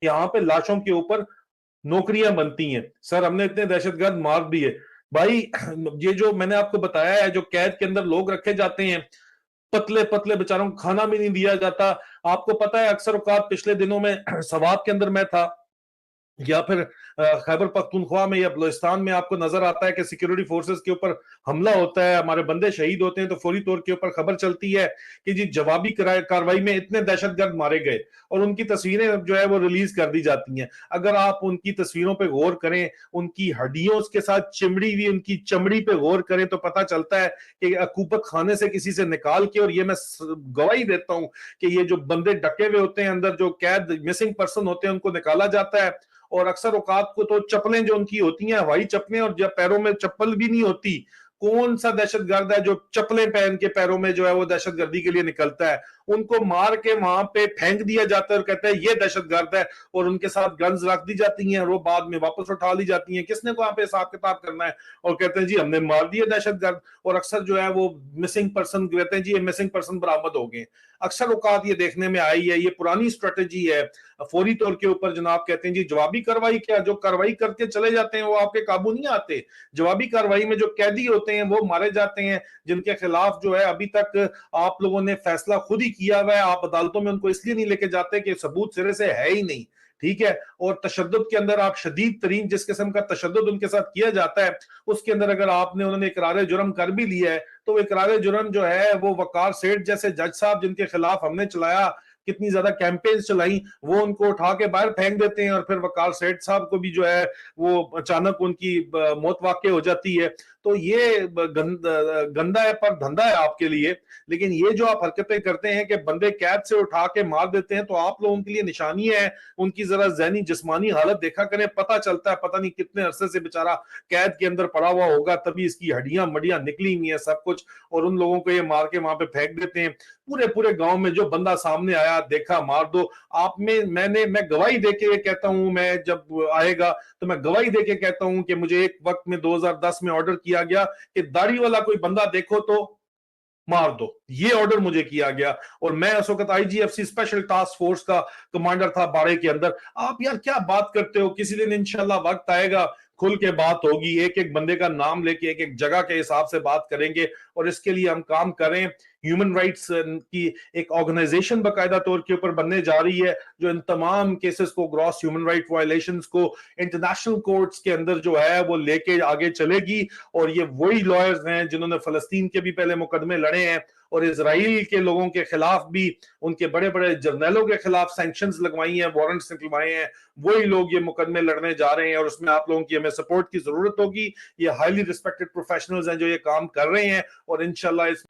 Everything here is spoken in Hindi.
यहाँ पे लाशों के ऊपर नौकरियां बनती हैं। सर हमने इतने दहशतगर्द मार दिए भाई। ये जो मैंने आपको बताया है, जो कैद के अंदर लोग रखे जाते हैं, पतले पतले बेचारों को खाना भी नहीं दिया जाता। आपको पता है अक्सर औकात पिछले दिनों में सवात के अंदर मैं था, या फिर खैबर पख्तूनख्वा में या बलूचिस्तान में आपको नजर आता है कि सिक्योरिटी फोर्सेस के ऊपर हमला होता है, हमारे बंदे शहीद होते हैं, तो फौरी तौर के ऊपर खबर चलती है कि जी जवाबी कार्रवाई में इतने दहशतगर्द मारे गए, और उनकी तस्वीरें जो है वो रिलीज कर दी जाती हैं। अगर आप उनकी तस्वीरों पर गौर करें, उनकी हड्डियों के साथ चिमड़ी हुई उनकी चमड़ी पे गौर करें, तो पता चलता है कि अकूबत खाने से किसी से निकाल के, और ये मैं गवाही देता हूं कि ये जो बंदे डके हुए होते हैं अंदर, जो कैद मिसिंग पर्सन होते हैं, उनको निकाला जाता है। और अक्सर औकात को तो चप्पलें जो उनकी होती हैं, हवाई चप्पलें, और जब पैरों में चप्पल भी नहीं होती, कौन सा दहशतगर्द है जो चप्पलें पहन के पैरों में जो है वो दहशतगर्दी के लिए निकलता है? उनको मार के वहां पे फेंक दिया जाता है और कहते हैं ये दहशतगर्द है, और उनके साथ गन्स रख दी जाती हैं और वो बाद में वापस उठा ली जाती हैं। किसने को यहाँ पे हिसाब किताब करना है? और कहते हैं जी हमने मार दिया दहशतगर्द। और अक्सर जो है वो मिसिंग पर्सन कहते हैं जी ये मिसिंग पर्सन बरामद हो गए। अक्सर औकात ये देखने में आई है, ये पुरानी स्ट्रेटेजी है। फौरी तौर के ऊपर जनाब कहते हैं जी जवाबी कार्रवाई, क्या जो कार्रवाई करके चले जाते हैं वो आपके काबू नहीं आते। जवाबी कार्रवाई में जो कैदी होते हैं वो मारे जाते हैं, जिनके खिलाफ जो है अभी तक आप लोगों ने फैसला खुद ही किया हुआ है। आप अदालतों में उनको इसलिए नहीं लेके जाते कि सबूत सिरे से है ही नहीं, ठीक है। और तशद्दुद के अंदर आप शदीद तरीन जिस किस्म का तशद्दुद उनके साथ किया जाता है, उसके अंदर अगर आपने उन्होंने इकरार जुर्म कर भी लिया है, तो इकरार जुर्म जो है वो वकार सेठ जैसे जज साहब जिनके खिलाफ हमने चलाया, कितनी ज्यादा कैंपेन्स चलाई, वो उनको उठा के बाहर फेंक देते हैं, और फिर वकार सेठ साहब को भी जो है वो अचानक उनकी मौत वाक़ई हो जाती है। तो ये गंदा है पर धंधा है आपके लिए। लेकिन ये जो आप हरकतें करते हैं कि बंदे कैद से उठा के मार देते हैं, तो आप लोगों के लिए निशानी है। उनकी जरा ज़हनी जिस्मानी हालत देखा करें, पता चलता है पता नहीं कितने अरसे से बेचारा कैद के अंदर पड़ा हुआ होगा, तभी इसकी हड्डियां मडियां निकली हुई है सब कुछ, और उन लोगों को ये मार के वहां पे फेंक देते हैं। पूरे पूरे गांव में जो बंदा सामने आया देखा मार दो। आप में मैं गवाही देके कहता हूं, मैं जब आएगा तो मैं गवाही देके कहता हूं कि मुझे एक वक्त में 2010 में ऑर्डर किया गया कि दाढ़ी वाला कोई बंदा देखो तो मार दो, ये ऑर्डर मुझे किया गया। और मैं उस वक्त आईजीएफसी स्पेशल टास्क फोर्स का कमांडर था बाड़े के अंदर। आप यार क्या बात करते हो? किसी दिन इंशाल्लाह वक्त आएगा, खुल के बात होगी, एक एक बंदे का नाम लेके एक एक जगह के हिसाब से बात करेंगे, और इसके लिए हम काम करें। ह्यूमन राइट्स की एक ऑर्गेनाइजेशन बाकायदा तौर के ऊपर बनने जा रही है, जो इन तमाम केसेस को, ग्रॉस ह्यूमन राइट वायलेशंस को इंटरनेशनल कोर्ट्स के अंदर जो है वो लेके आगे चलेगी। और ये वही लॉयर्स हैं जिन्होंने फलस्तीन के भी पहले मुकदमे लड़े हैं, और इसराइल के लोगों के खिलाफ भी, उनके बड़े बड़े जर्नलों के खिलाफ सैंक्शंस लगवाई हैं, वारंट्स निकलवाए हैं। वही लोग ये मुकदमे लड़ने जा रहे हैं, और उसमें आप लोगों की हमें सपोर्ट की जरूरत होगी। ये हाईली रिस्पेक्टेड प्रोफेशनल्स हैं जो ये काम कर रहे हैं, और इंशाल्लाह इस